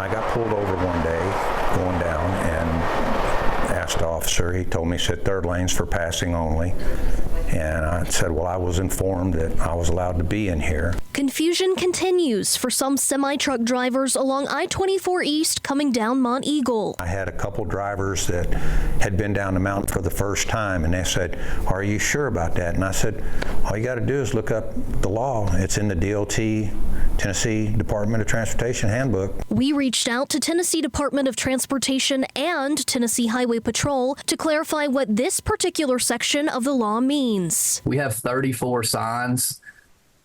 I got pulled over one day going down and asked the officer. He told me, he said, third lane's for passing only. And I said, well, I was informed that I was allowed to be in here. Confusion continues for some semi-truck drivers along I-24 East coming down Monteagle. I had a couple drivers that had been down the mountain for the first time, and they said, are you sure about that? And I said, all you got to do is look up the law. It's in the DOT, Tennessee Department of Transportation handbook. We reached out to Tennessee Department of Transportation and Tennessee Highway Patrol to clarify what this particular section of the law means. We have 34 signs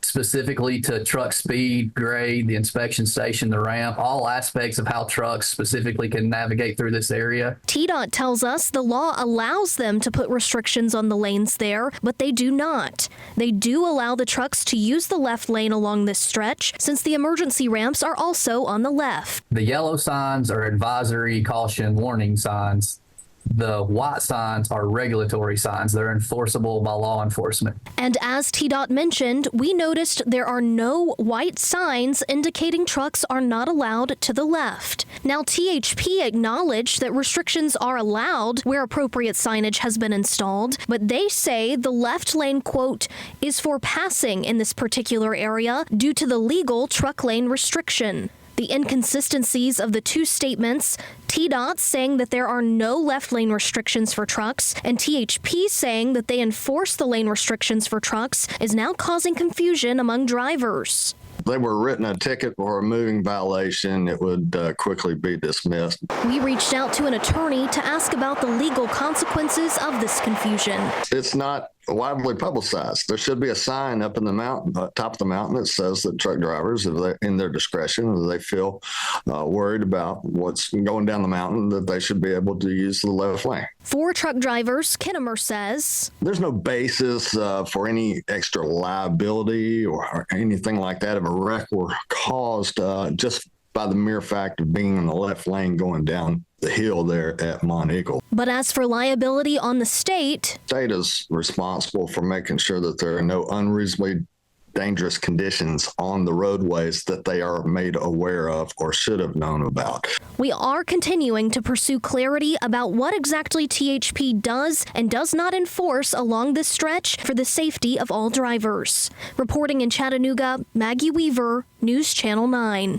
specifically to truck speed, grade, the inspection station, the ramp, all aspects of how trucks specifically can navigate through this area. TDOT tells us the law allows them to put restrictions on the lanes there, but they do not. They do allow the trucks to use the left lane along this stretch, since the emergency ramps are also on the left. The yellow signs are advisory, caution, warning signs. The white signs are regulatory signs. They're enforceable by law enforcement. And as TDOT mentioned, we noticed there are no white signs indicating trucks are not allowed to the left. Now, THP acknowledged that restrictions are allowed where appropriate signage has been installed, but they say the left lane, quote, is for passing in this particular area due to the legal truck lane restriction. The inconsistencies of the two statements, TDOT saying that there are no left lane restrictions for trucks, and THP saying that they enforce the lane restrictions for trucks, is now causing confusion among drivers. If they were written a ticket for a moving violation, it would quickly be dismissed. We reached out to an attorney to ask about the legal consequences of this confusion. It's not widely publicized. There should be a sign up in the mountain, top of the mountain, that says that truck drivers, if they, in their discretion, if they feel worried about what's going down the mountain, that they should be able to use the left lane. For truck drivers, Kinnemer says, there's no basis for any extra liability or anything like that if a wreck were caused just by the mere fact of being in the left lane going down the hill there at Monteagle. But as for liability on the state is responsible for making sure that there are no unreasonably dangerous conditions on the roadways that they are made aware of or should have known about. We are continuing to pursue clarity about what exactly THP does and does not enforce along this stretch for the safety of all drivers. Reporting in Chattanooga, Maggie Weaver, News Channel 9.